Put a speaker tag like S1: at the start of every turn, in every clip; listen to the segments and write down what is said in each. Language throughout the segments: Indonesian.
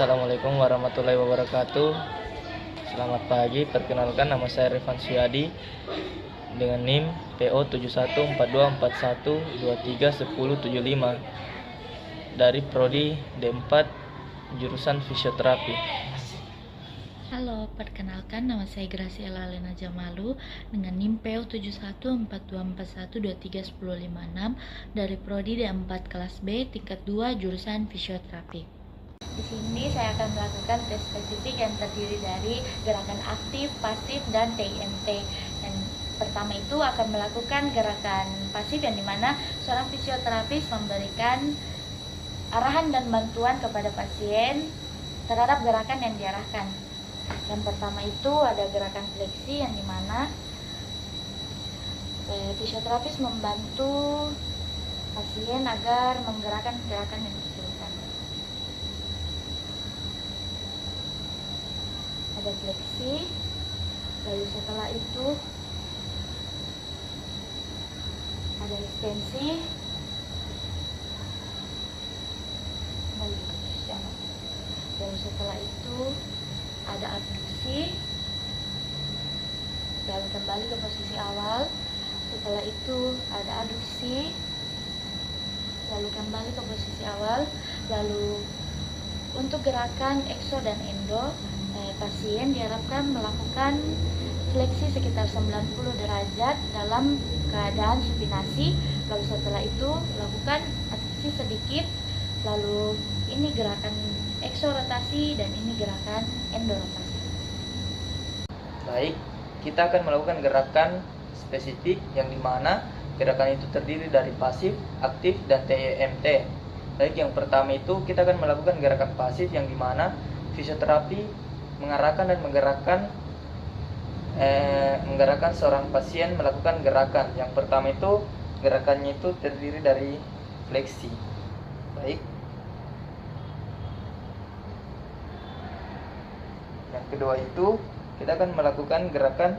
S1: Assalamualaikum warahmatullahi wabarakatuh. Selamat pagi, perkenalkan nama saya Revan Suyadi dengan NIM PO 714241231075 dari Prodi D4 jurusan fisioterapi.
S2: Halo, perkenalkan nama saya Graciela Lena Jamalu dengan NIM PO 714241231056 dari Prodi D4 kelas B tingkat 2 jurusan fisioterapi. Di sini saya akan melakukan tes spesifik yang terdiri dari gerakan aktif, pasif, dan TIMT. Dan pertama itu akan melakukan gerakan pasif yang dimana seorang fisioterapis memberikan arahan dan bantuan kepada pasien terhadap gerakan yang diarahkan. Yang pertama itu ada gerakan fleksi yang dimana fisioterapis membantu pasien agar menggerakkan gerakan yang disuruhkan. Ada fleksi, lalu setelah itu ada ekstensi, lalu setelah itu ada abduksi, lalu kembali ke posisi awal. Setelah itu ada aduksi, lalu kembali ke posisi awal. Lalu untuk gerakan ekso dan endo, pasien diharapkan melakukan fleksi sekitar 90 derajat dalam keadaan supinasi. Lalu setelah itu lakukan aduksi sedikit, lalu ini gerakan ekso rotasi dan ini gerakan endo rotasi.
S1: Baik, kita akan melakukan gerakan spesifik yang dimana gerakan itu terdiri dari pasif, aktif, dan TIMT. Baik, yang pertama itu kita akan melakukan gerakan pasif yang dimana fisioterapi mengarahkan dan menggerakkan seorang pasien melakukan gerakan. Yang pertama itu gerakannya itu terdiri dari fleksi. Baik. Yang kedua itu kita akan melakukan gerakan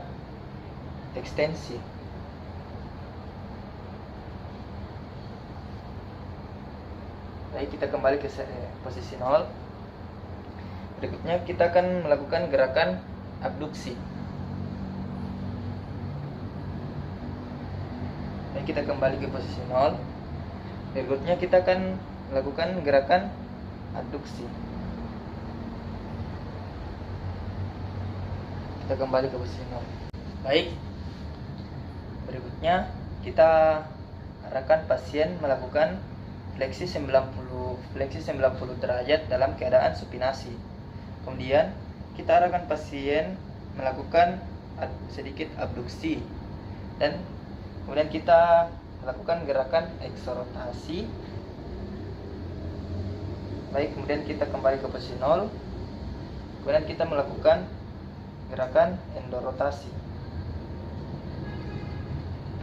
S1: ekstensi. Baik, kita kembali ke posisi 0. Berikutnya kita akan melakukan gerakan abduksi. Baik, kita kembali ke posisi 0. Berikutnya kita akan melakukan gerakan abduksi. Kita kembali ke posisi 0. Baik, berikutnya kita arahkan pasien melakukan fleksi 90 derajat dalam keadaan supinasi. Kemudian kita arahkan pasien melakukan sedikit abduksi, dan kemudian kita melakukan gerakan eksorotasi. Baik, kemudian kita kembali ke posisi 0. Kemudian kita melakukan gerakan endorotasi.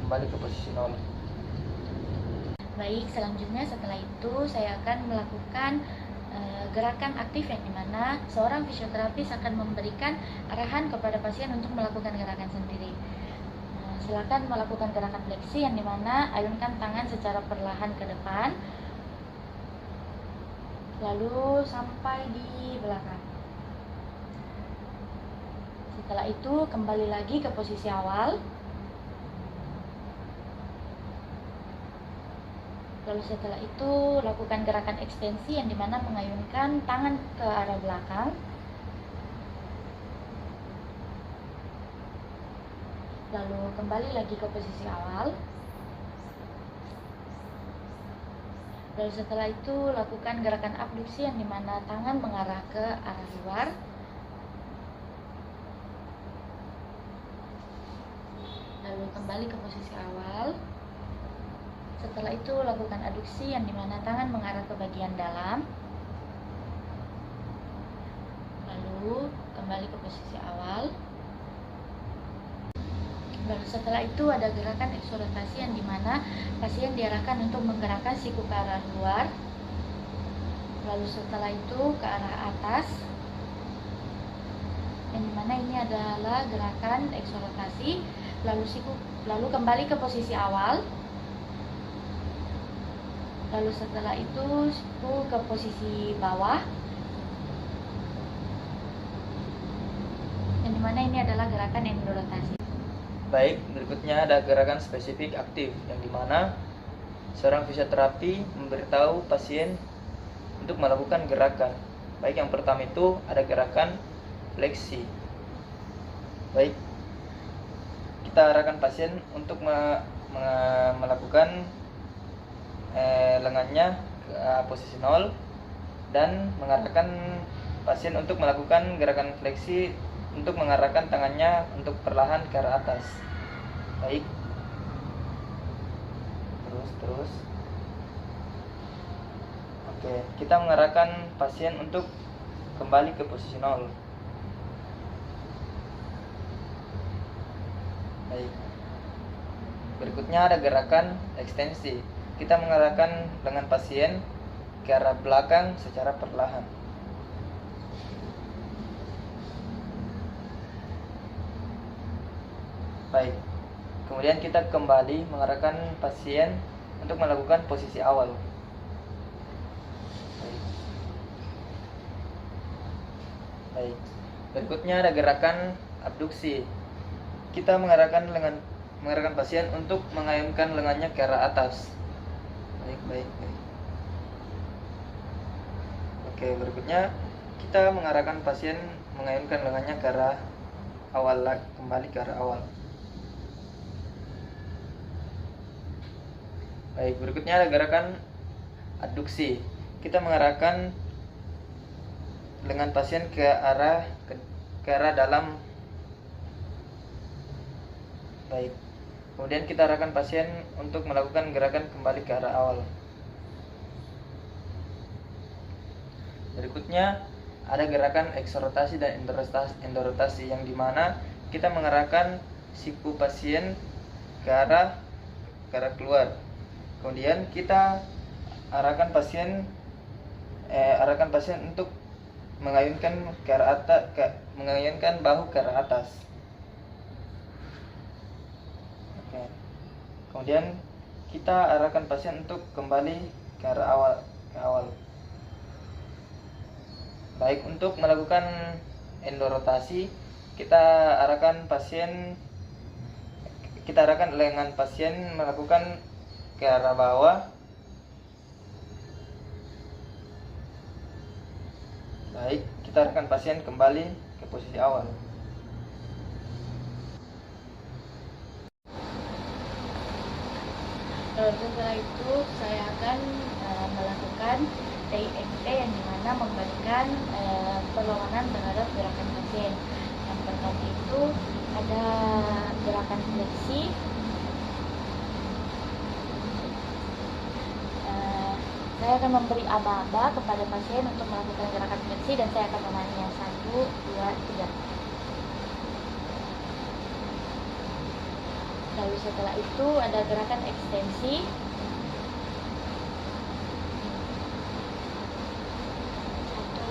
S1: Kembali ke posisi 0.
S2: Baik, selanjutnya setelah itu saya akan melakukan gerakan aktif yang dimana seorang fisioterapis akan memberikan arahan kepada pasien untuk melakukan gerakan sendiri. Silakan melakukan gerakan fleksi yang dimana ayunkan tangan secara perlahan ke depan, lalu sampai di belakang. Setelah itu kembali lagi ke posisi awal. Lalu setelah itu lakukan gerakan ekstensi yang dimana mengayunkan tangan ke arah belakang. Lalu kembali lagi ke posisi awal. Lalu setelah itu lakukan gerakan abduksi yang dimana tangan mengarah ke arah luar. Lalu kembali ke posisi awal. Setelah itu lakukan aduksi yang dimana tangan mengarah ke bagian dalam. Lalu kembali ke posisi awal. Lalu setelah itu ada gerakan eksorotasi yang dimana pasien diarahkan untuk menggerakkan siku ke arah luar. Lalu setelah itu ke arah atas. Yang dimana ini adalah gerakan eksorotasi. Lalu kembali ke posisi awal. Lalu setelah itu siku ke posisi bawah. dimana ini adalah gerakan endorotasi.
S1: Baik, berikutnya ada gerakan spesifik aktif, yang dimana seorang fisioterapi memberitahu pasien untuk melakukan gerakan. Baik, yang pertama itu ada gerakan fleksi. Baik, kita arahkan pasien untuk melakukan lengannya ke posisi 0 dan mengarahkan pasien untuk melakukan gerakan fleksi untuk mengarahkan tangannya untuk perlahan ke arah atas. Baik, terus oke, kita mengarahkan pasien untuk kembali ke posisi 0. Baik, berikutnya ada gerakan ekstensi. Kita mengarahkan lengan pasien ke arah belakang secara perlahan. Baik, kemudian kita kembali mengarahkan pasien untuk melakukan posisi awal. Baik, berikutnya ada gerakan abduksi. Kita mengarahkan pasien untuk mengayunkan lengannya ke arah atas. Baik. Oke, berikutnya kita mengarahkan pasien mengayunkan lengannya ke arah awal, kembali ke arah awal. Baik, berikutnya ada gerakan adduksi. Kita mengarahkan lengan pasien ke arah dalam. Baik, kemudian kita arahkan pasien untuk melakukan gerakan kembali ke arah awal. Berikutnya ada gerakan eksorotasi dan endorotasi, yang dimana kita mengarahkan siku pasien ke arah keluar. Kemudian kita arahkan pasien untuk mengayunkan ke arah atas, mengayunkan bahu ke arah atas. Oke. Kemudian kita arahkan pasien untuk kembali ke arah awal. Baik, untuk melakukan endorotasi, kita arahkan lengan pasien melakukan ke arah bawah. Baik, kita arahkan pasien kembali ke posisi awal.
S2: Setelah itu saya akan melakukan TIMT, yang dimana memberikan perlawanan terhadap gerakan pasien. Yang pertama itu ada gerakan fleksi. Saya akan memberi aba-aba kepada pasien untuk melakukan gerakan fleksi, dan saya akan menanya 1, 2, 3. Lalu setelah itu ada gerakan ekstensi.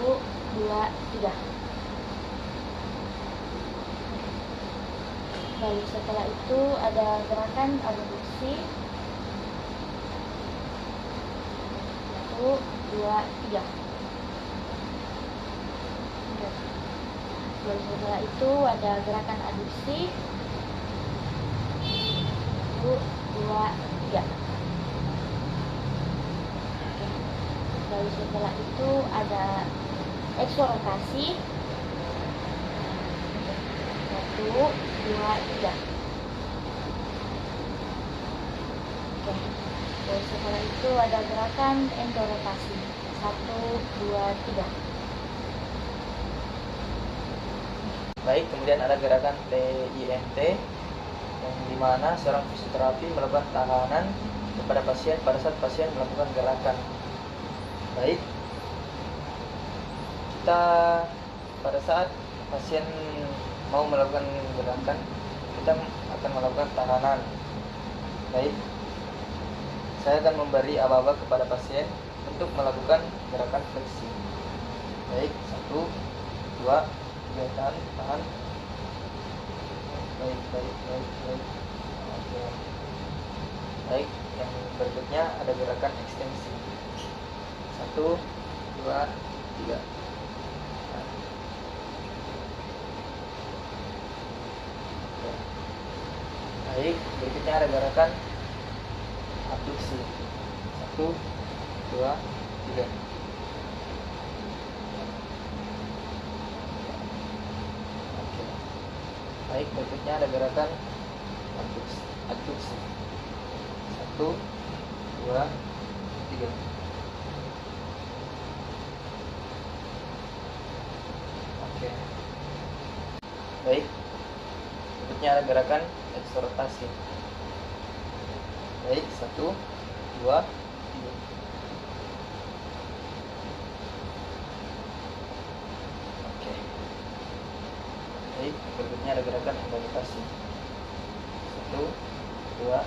S2: 1, 2, 3. Lalu setelah itu ada gerakan abduksi. 1, 2, 3. Lalu setelah itu ada gerakan aduksi. 1, 2, 3. Lalu setelah itu ada eksorotasi. 1, 2, 3. Lalu setelah itu ada gerakan endorotasi. 1, 2, 3.
S1: Baik, kemudian ada gerakan TIMT, yang dimana seorang fisioterapi melakukan tahanan kepada pasien pada saat pasien melakukan gerakan. Baik, kita pada saat pasien mau melakukan gerakan, kita akan melakukan tahanan. Baik, saya akan memberi aba-aba kepada pasien untuk melakukan gerakan fleksi. Baik, 1, 2, 3, tahan. Baik. Oke. Baik, yang berikutnya ada gerakan ekstensi. 1, 2, 3. Baik, berikutnya ada gerakan abduksi. 1, 2, 3. Oke. Baik, berikutnya ada gerakan abduksi. 1, 2, 3. Oke. Baik, berikutnya ada gerakan eksortasi. Baik, 1, 2, 3. Oke. Baik, berikutnya ada gerakan invalidasi. 1, 2, 3.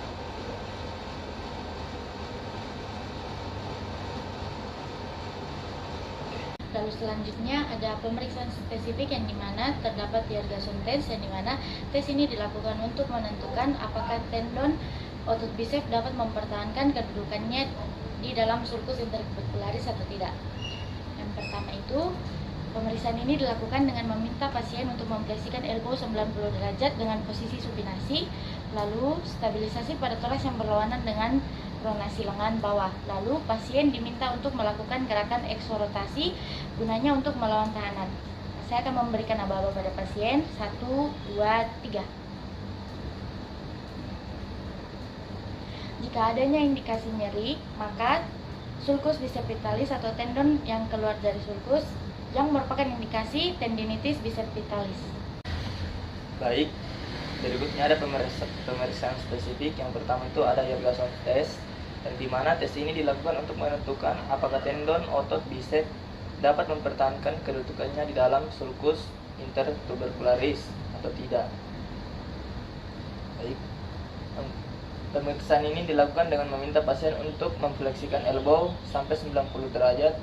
S2: Lalu selanjutnya ada pemeriksaan spesifik yang dimana terdapat Yergason test, yang dimana tes ini dilakukan untuk menentukan apakah tendon otot bisep dapat mempertahankan kedudukannya di dalam sulcus intercapitularis atau tidak. Yang pertama itu, pemeriksaan ini dilakukan dengan meminta pasien untuk memfleksikan elbow 90 derajat dengan posisi supinasi, lalu stabilisasi pada toraks yang berlawanan dengan pronasi lengan bawah. Lalu pasien diminta untuk melakukan gerakan eksorotasi gunanya untuk melawan tahanan. Saya akan memberikan aba-aba pada pasien. 1, 2, 3. Jika adanya indikasi nyeri, maka sulcus bicepitalis atau tendon yang keluar dari sulcus yang merupakan indikasi tendinitis bicepitalis.
S1: Baik, berikutnya ada pemeriksaan spesifik. Yang pertama itu ada Yergason test, yang dimana tes ini dilakukan untuk menentukan apakah tendon otot bisep dapat mempertahankan kedudukannya di dalam sulcus intertubercularis atau tidak. Baik, pemeriksaan ini dilakukan dengan meminta pasien untuk memfleksikan elbow sampai 90 derajat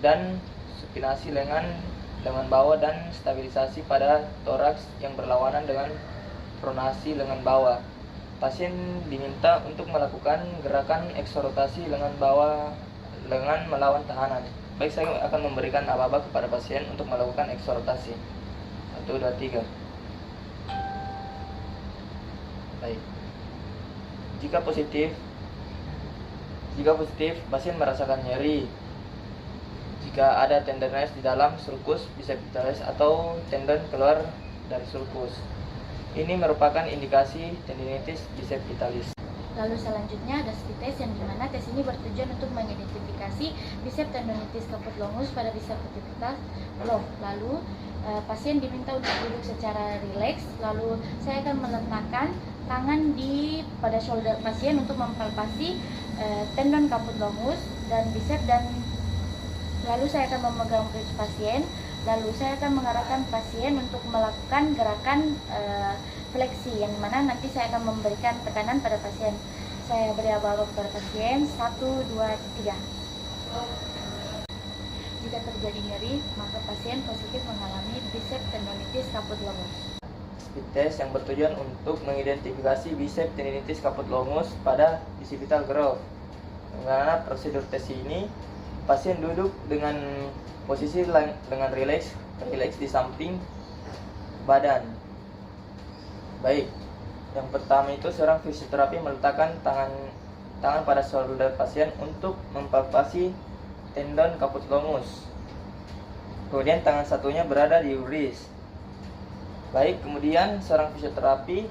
S1: dan supinasi lengan bawah dan stabilisasi pada toraks yang berlawanan dengan pronasi lengan bawah. Pasien diminta untuk melakukan gerakan eksorotasi lengan bawah lengan melawan tahanan. Baik, saya akan memberikan aba-aba kepada pasien untuk melakukan eksorotasi. 1, 2, 3. Baik. Jika positif, pasien merasakan nyeri. Jika ada tenderness di dalam sulcus bicepitalis atau tendon keluar dari sulcus, ini merupakan indikasi tendinitis bicepitalis.
S2: Lalu selanjutnya ada speed test, yang dimana tes ini bertujuan untuk mengidentifikasi bicep tendonitis caput longus pada bicep capitis low. Lalu pasien diminta untuk duduk secara rileks. Lalu saya akan meletakkan tangan pada shoulder pasien untuk mempalpasi tendon caput longus dan bicep, dan lalu saya akan memegang pelvis pasien. Lalu saya akan mengarahkan pasien untuk melakukan gerakan fleksi, yang mana nanti saya akan memberikan tekanan pada pasien. Saya beri aba-aba kepada pasien. 1, 2, 3. Jika terjadi nyeri, maka pasien positif mengalami bicep tendonitis caput longus.
S1: Speed test yang bertujuan untuk mengidentifikasi bicep tendinitis caput longus pada bicipital groove. Karena prosedur tes ini, pasien duduk dengan posisi dengan rileks di samping badan. Baik, yang pertama itu seorang fisioterapi meletakkan tangan pada shoulder pasien untuk mempalpasi tendon caput longus. Kemudian tangan satunya berada di uris. Baik, kemudian seorang fisioterapi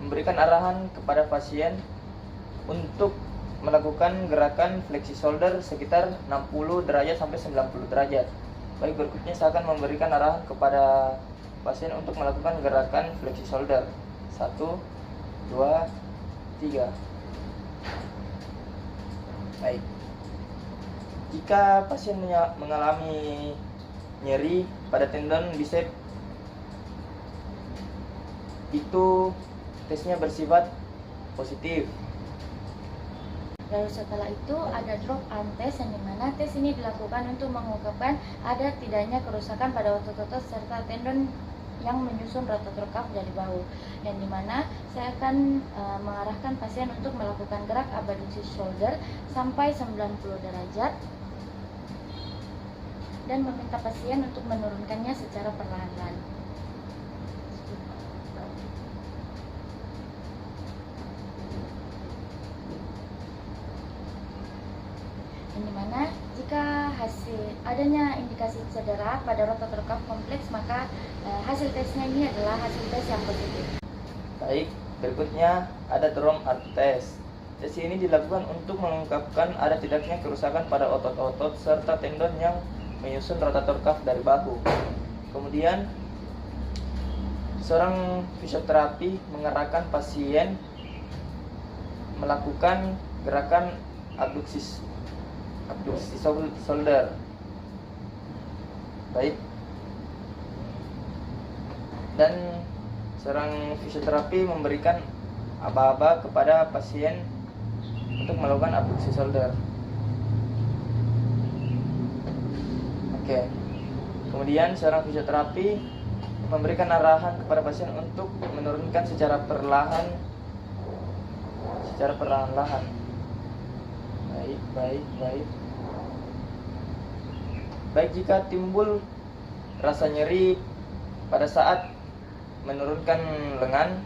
S1: memberikan arahan kepada pasien untuk melakukan gerakan fleksi shoulder sekitar 60 derajat sampai 90 derajat. Baik, berikutnya saya akan memberikan arahan kepada pasien untuk melakukan gerakan fleksi shoulder. 1, 2, 3. Baik. Jika pasien mengalami nyeri pada tendon bicep, itu tesnya bersifat positif.
S2: Lalu setelah itu ada drop arm test, yang dimana tes ini dilakukan untuk mengungkapkan ada tidaknya kerusakan pada otot-otot serta tendon yang menyusun rotator cuff dari bahu, yang dimana saya akan mengarahkan pasien untuk melakukan gerak abduksi shoulder sampai 90 derajat dan meminta pasien untuk menurunkannya secara perlahan-lahan. adanya indikasi cedera pada rotator cuff kompleks, maka hasil tesnya ini adalah hasil tes yang positif.
S1: Baik, berikutnya ada drum arc test. Tes ini dilakukan untuk mengungkapkan ada tidaknya kerusakan pada otot-otot serta tendon yang menyusun rotator cuff dari bahu. Kemudian, seorang fisioterapi mengarahkan pasien melakukan gerakan abduksi shoulder. Baik. Dan seorang fisioterapi memberikan aba-aba kepada pasien untuk melakukan abduksi shoulder. Oke. Kemudian seorang fisioterapi memberikan arahan kepada pasien untuk menurunkan secara perlahan-lahan. Baik, jika timbul rasa nyeri pada saat menurunkan lengan,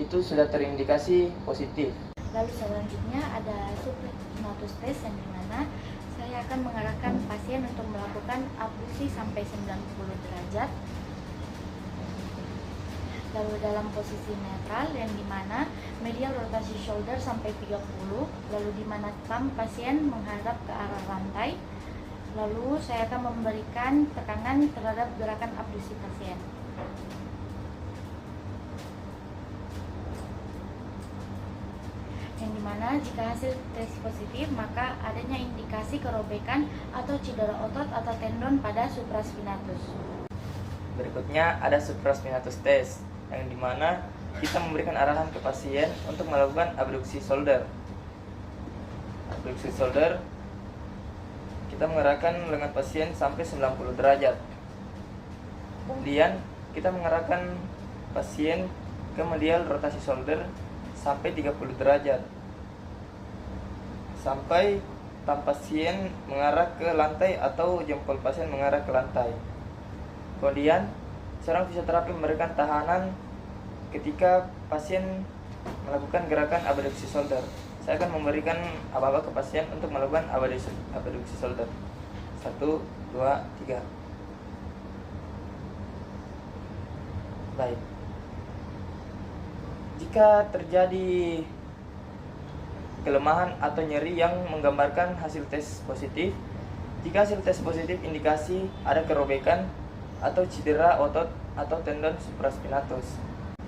S1: itu sudah terindikasi positif.
S2: Lalu selanjutnya ada supinatus test, yang dimana saya akan mengarahkan pasien untuk melakukan abduksi sampai 90 derajat. Lalu dalam posisi netral, yang dimana medial rotasi shoulder sampai 30, lalu dimana thumb pasien menghadap ke arah lantai. Lalu saya akan memberikan tekanan terhadap gerakan abduksi pasien. Yang dimana jika hasil tes positif, maka adanya indikasi kerobekan atau cedera otot atau tendon pada supraspinatus.
S1: Berikutnya ada supraspinatus test, yang dimana kita memberikan arahan ke pasien untuk melakukan abduksi shoulder. Abduksi shoulder, kita mengarahkan lengan pasien sampai 90 derajat. Kemudian kita mengarahkan pasien ke medial rotasi shoulder sampai 30 derajat, sampai thumb pasien mengarah ke lantai atau jempol pasien mengarah ke lantai. Kemudian seorang fisioterapi memberikan tahanan ketika pasien melakukan gerakan abduksi shoulder. Saya akan memberikan aba-aba ke pasien untuk melakukan abduksi shoulder. 1, 2, 3. Baik. Jika terjadi kelemahan atau nyeri yang menggambarkan hasil tes positif, jika hasil tes positif indikasi ada kerobekan atau cedera otot atau tendon supraspinatus.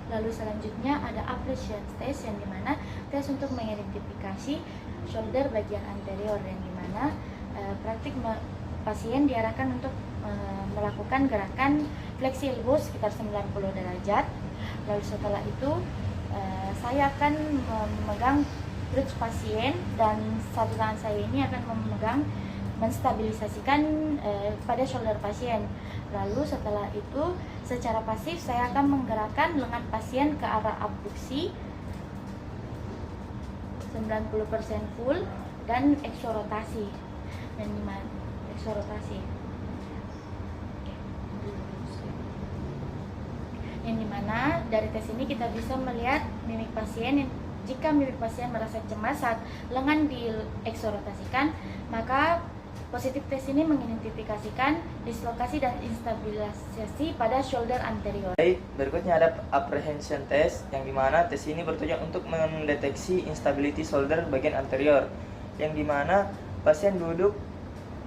S2: Lalu selanjutnya ada appreciation test, yang dimana tes untuk mengidentifikasi shoulder bagian anterior, yang dimana pasien diarahkan untuk melakukan gerakan fleksi elbow sekitar 90 derajat. Lalu setelah itu saya akan memegang perut pasien, dan satu tangan saya ini akan menstabilisasikan pada shoulder pasien. Lalu setelah itu secara pasif saya akan menggerakkan lengan pasien ke arah abduksi 90% full dan eksorotasi. Dan eksorotasi. Yang dimana dari tes ini kita bisa melihat mimik pasien. Jika mimik pasien merasa cemas saat lengan dieksorotasikan, maka positif tes ini mengidentifikasikan dislokasi dan instabilisasi pada shoulder anterior.
S1: Baik, berikutnya ada apprehension test, yang dimana tes ini bertujuan untuk mendeteksi instability shoulder bagian anterior, yang dimana pasien duduk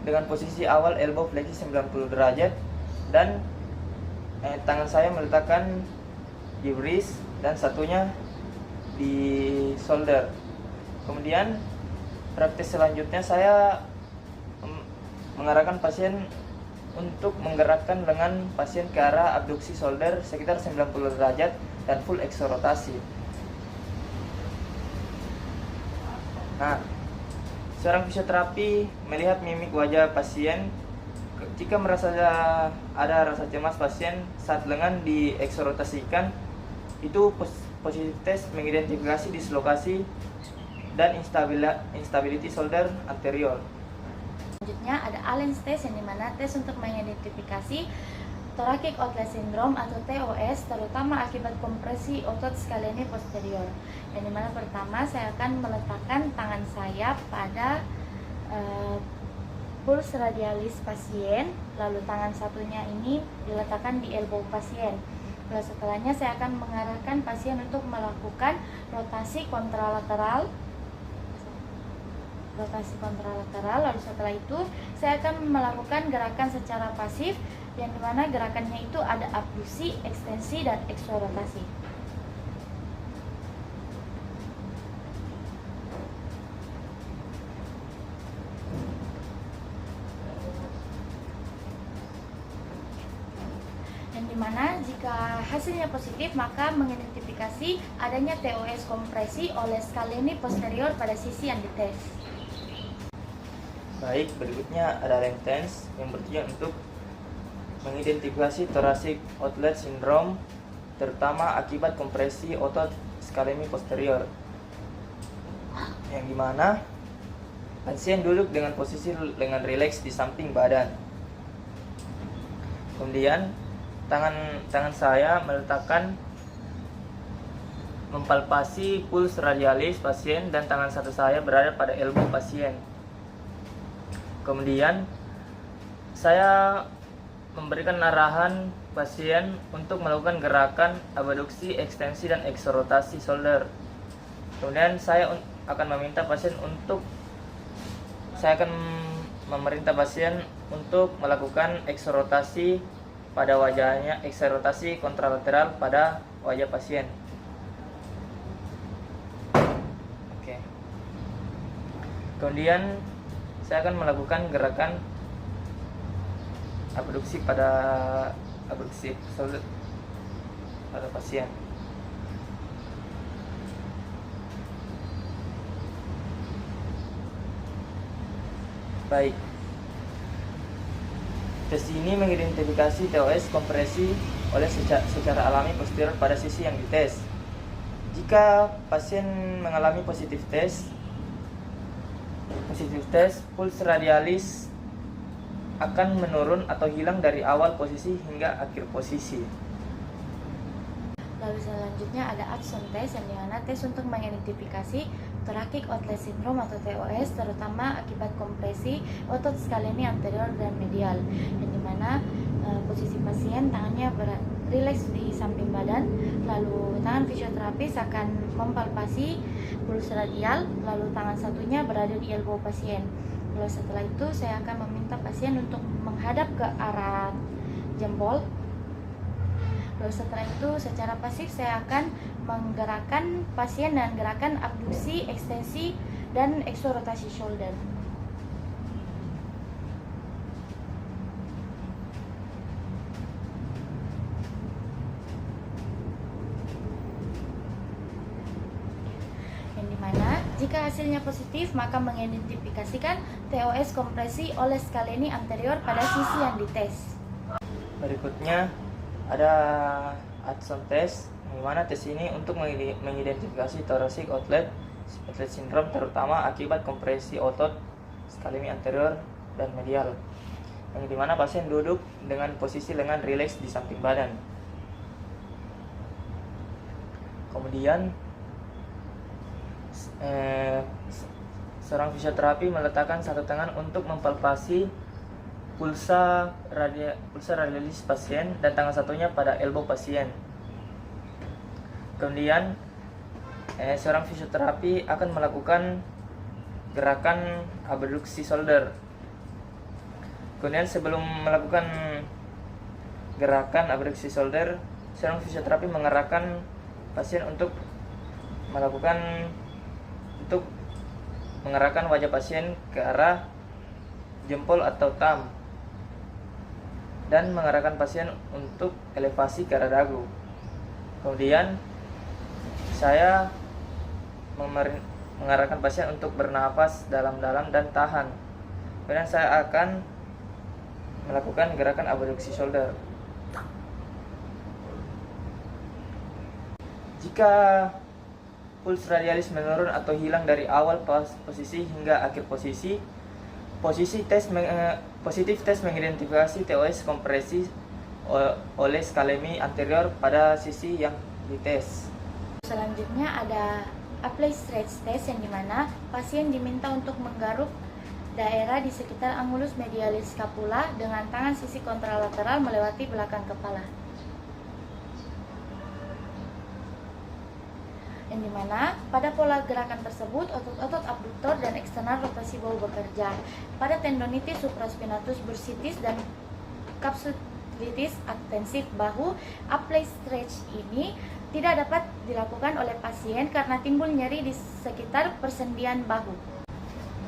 S1: dengan posisi awal elbow fleksi 90 derajat dan tangan saya meletakkan di wrist dan satunya di shoulder. Kemudian praktis selanjutnya saya mengarahkan pasien untuk menggerakkan lengan pasien ke arah abduksi shoulder sekitar 90 derajat dan full eksorotasi. Nah, seorang fisioterapi melihat mimik wajah pasien jika merasa ada rasa cemas pasien saat lengan dieksorotasikan. Itu positif tes mengidentifikasi dislokasi dan instability shoulder anterior.
S2: Selanjutnya ada Allen's test, yang dimana tes untuk mengidentifikasi thoracic outlet syndrome atau TOS, terutama akibat kompresi otot skalene posterior. Yang dimana pertama saya akan meletakkan tangan saya pada puls radialis pasien, lalu tangan satunya ini diletakkan di elbow pasien. Lalu setelahnya saya akan mengarahkan pasien untuk melakukan rotasi kontralateral. Lalu setelah itu saya akan melakukan gerakan secara pasif, yang dimana gerakannya itu ada abduksi, ekstensi, dan eksorotasi. Yang dimana jika hasilnya positif maka mengidentifikasi adanya TOS kompresi oleh scalene posterior pada sisi yang dites.
S1: Baik, berikutnya ada lem tense yang bertujuan untuk mengidentifikasi thoracic outlet syndrome, terutama akibat kompresi otot scalene posterior, yang dimana pasien duduk dengan posisi lengan rileks di samping badan. Kemudian tangan saya meletakkan mempalpasi puls radialis pasien dan tangan satu saya berada pada elbow pasien. Kemudian saya memberikan arahan pasien untuk melakukan gerakan abduksi, ekstensi, dan eksorotasi shoulder. Kemudian saya akan memerintah pasien untuk melakukan eksorotasi pada wajahnya, eksorotasi kontralateral pada wajah pasien. Oke. Kemudian saya akan melakukan gerakan abduksi shoulder pada pasien. Baik. Tes ini mengidentifikasi TOS kompresi oleh secara alami posterior pada sisi yang dites. Jika pasien mengalami positif tes, puls radialis akan menurun atau hilang dari awal posisi hingga akhir posisi.
S2: Lalu selanjutnya ada Addison test, yang dimana tes untuk mengidentifikasi thoracic outlet syndrome atau TOS, terutama akibat kompresi otot scalene anterior dan medial, yang dimana posisi pasien tangannya rileks di samping badan. Lalu tangan fisioterapis akan mempalpasi puls radial, lalu tangan satunya berada di elbow pasien. Lalu setelah itu saya akan meminta pasien untuk menghadap ke arah jempol. Lalu setelah itu secara pasif saya akan menggerakkan pasien dengan gerakan abduksi, ekstensi, dan eksorotasi shoulder. Yang dimana jika hasilnya positif maka mengidentifikasikan TOS kompresi oleh scalene anterior pada sisi yang dites.
S1: Berikutnya ada Addison test, di mana tes ini untuk mengidentifikasi thoracic outlet syndrome, terutama akibat kompresi otot scalene anterior dan medial, yang dimana pasien duduk dengan posisi lengan rileks di samping badan. Kemudian seorang fisioterapi meletakkan satu tangan untuk mempalpasi pulsa radialis pasien dan tangan satunya pada elbow pasien. Kemudian seorang fisioterapi akan melakukan gerakan abduksi shoulder. Kemudian sebelum melakukan gerakan abduksi shoulder, seorang fisioterapi mengarahkan pasien untuk mengarahkan wajah pasien ke arah jempol atau thumb, dan mengarahkan pasien untuk elevasi ke arah dagu. Kemudian saya mengarahkan pasien untuk bernapas dalam-dalam dan tahan. Kemudian saya akan melakukan gerakan abduksi shoulder. Jika puls radialis menurun atau hilang dari awal posisi hingga akhir posisi, positif tes mengidentifikasi TOS kompresi oleh scalene anterior pada sisi yang dites.
S2: Selanjutnya ada apply stretch test, yang dimana pasien diminta untuk menggaruk daerah di sekitar angulus medialis scapula dengan tangan sisi kontralateral melewati belakang kepala. Yang dimana pada pola gerakan tersebut otot-otot abduktor dan eksternal rotasi bahu bekerja. Pada tendonitis supraspinatus bursitis dan capsulitis advensif bahu, apply stretch ini tidak dapat dilakukan oleh pasien karena timbul nyeri di sekitar persendian bahu.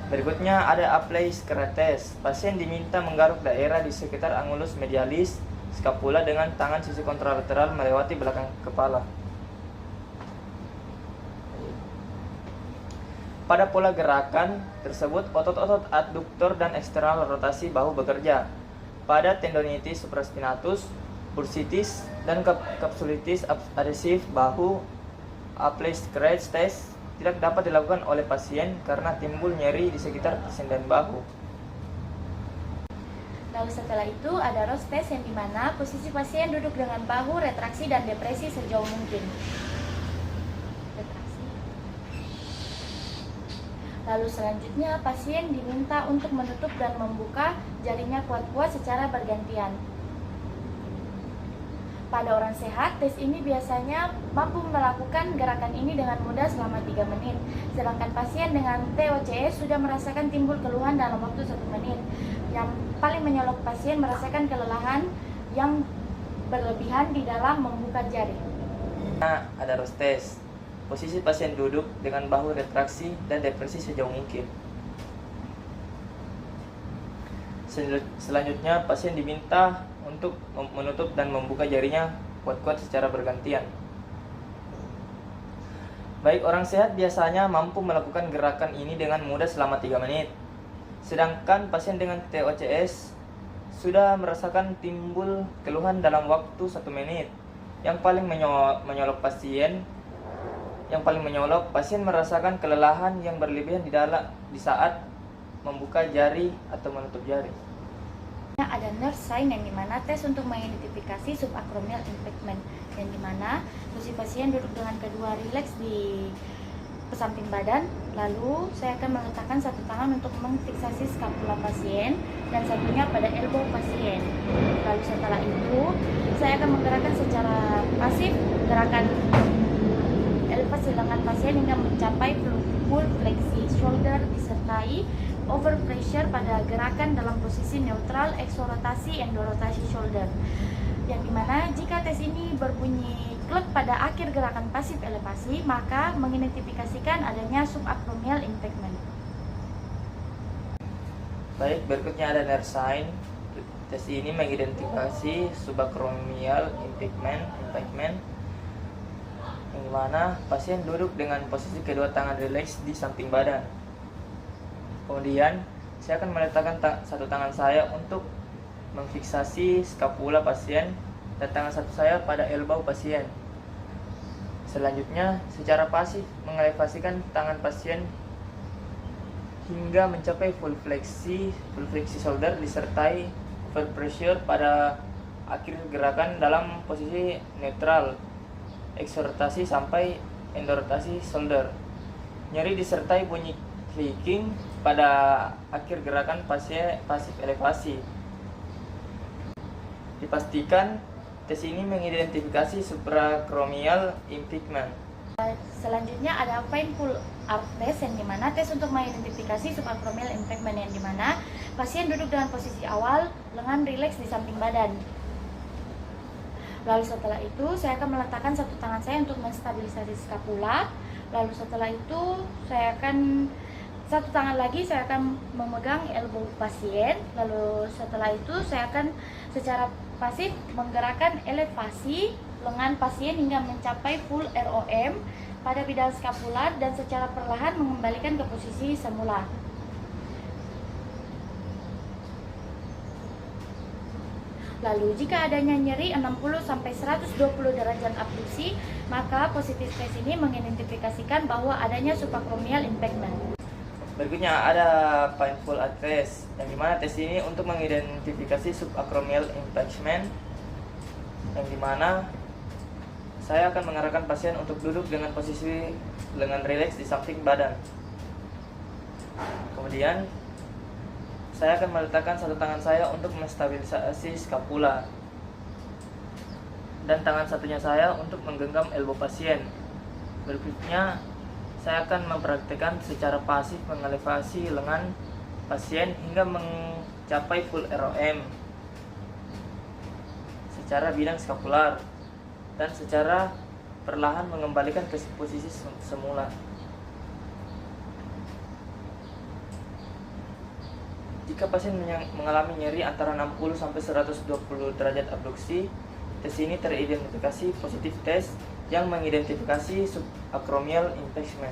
S1: Berikutnya ada apply scrates. Pasien diminta menggaruk daerah di sekitar angulus medialis scapula dengan tangan sisi kontralateral melewati belakang kepala. Pada pola gerakan tersebut, otot-otot adduktor dan eksternal rotasi bahu bekerja. Pada tendonitis supraspinatus, bursitis, dan capsulitis adhesif bahu, apply scratch test tidak dapat dilakukan oleh pasien karena timbul nyeri di sekitar persendian bahu.
S2: Lalu setelah itu ada Ross test yang dimana posisi pasien duduk dengan bahu retraksi dan depresi sejauh mungkin. Lalu selanjutnya pasien diminta untuk menutup dan membuka jarinya kuat-kuat secara bergantian. Pada orang sehat, tes ini biasanya mampu melakukan gerakan ini dengan mudah selama 3 menit. Sedangkan pasien dengan TOCS sudah merasakan timbul keluhan dalam waktu 1 menit. Yang paling menyolok pasien merasakan kelelahan yang berlebihan di dalam membuka jari.
S1: Nah, ada Ross test. Posisi pasien duduk dengan bahu retraksi dan depresi sejauh mungkin. Selanjutnya, pasien diminta untuk menutup dan membuka jarinya kuat-kuat secara bergantian. Baik orang sehat biasanya mampu melakukan gerakan ini dengan mudah selama 3 menit. Sedangkan pasien dengan TOCS sudah merasakan timbul keluhan dalam waktu 1 menit. Yang paling menyolok pasien merasakan kelelahan yang berlebihan di saat membuka jari atau menutup jari.
S2: Ada nerve sign yang dimana tes untuk mengidentifikasi subacromial impingement, yang dimana posisi pasien duduk dengan kedua rileks di samping badan. Lalu saya akan meletakkan satu tangan untuk mengfiksasi skapula pasien dan satunya pada elbow pasien. Lalu setelah itu saya akan menggerakkan secara pasif gerakan elevasi lengan pasien hingga mencapai full fleksi shoulder disertai overpressure pada gerakan dalam posisi neutral exorotasi endorotasi shoulder. Yang dimana jika tes ini berbunyi klek pada akhir gerakan pasif elevasi, maka mengidentifikasikan adanya subacromial impingement.
S1: Baik, berikutnya ada nerve sign. Tes ini mengidentifikasi subacromial impingement yang mana pasien duduk dengan posisi kedua tangan rileks di samping badan. Kemudian saya akan meletakkan satu tangan saya untuk memfiksasi skapula pasien dan tangan satu saya pada elbow pasien. Selanjutnya secara pasif mengelevasikan tangan pasien hingga mencapai full fleksi shoulder disertai overpressure pada akhir gerakan dalam posisi neutral exorotasi sampai endorotasi shoulder. Nyeri disertai bunyi clicking pada akhir gerakan pasif elevasi. Dipastikan tes ini mengidentifikasi supracromial impingement.
S2: Selanjutnya ada fine pull arch test yang dimana tes untuk mengidentifikasi subacromial impingement, yang dimana pasien duduk dengan posisi awal lengan rileks di samping badan. Lalu setelah itu saya akan meletakkan satu tangan saya untuk menstabilisasi skapula. Lalu setelah itu satu tangan lagi saya akan memegang elbow pasien. Lalu setelah itu saya akan secara pasif menggerakkan elevasi lengan pasien hingga mencapai full ROM pada bidang skapula dan secara perlahan mengembalikan ke posisi semula. Lalu jika adanya nyeri 60-120 derajat abduksi, maka positif tes ini mengidentifikasikan bahwa adanya subacromial impingement.
S1: Berikutnya ada painful arch test, yang dimana tes ini untuk mengidentifikasi subacromial impingement, yang dimana saya akan mengarahkan pasien untuk duduk dengan posisi lengan rileks di samping badan. Kemudian saya akan meletakkan satu tangan saya untuk menstabilisasi skapula dan tangan satunya saya untuk menggenggam elbow pasien. Berikutnya, saya akan mempraktikkan secara pasif mengelevasi lengan pasien hingga mencapai full ROM secara bidang skapular dan secara perlahan mengembalikan ke posisi semula. Jika pasien mengalami nyeri antara 60 sampai 120 derajat abduksi, tes ini teridentifikasi positif tes yang mengidentifikasi subacromial impingement.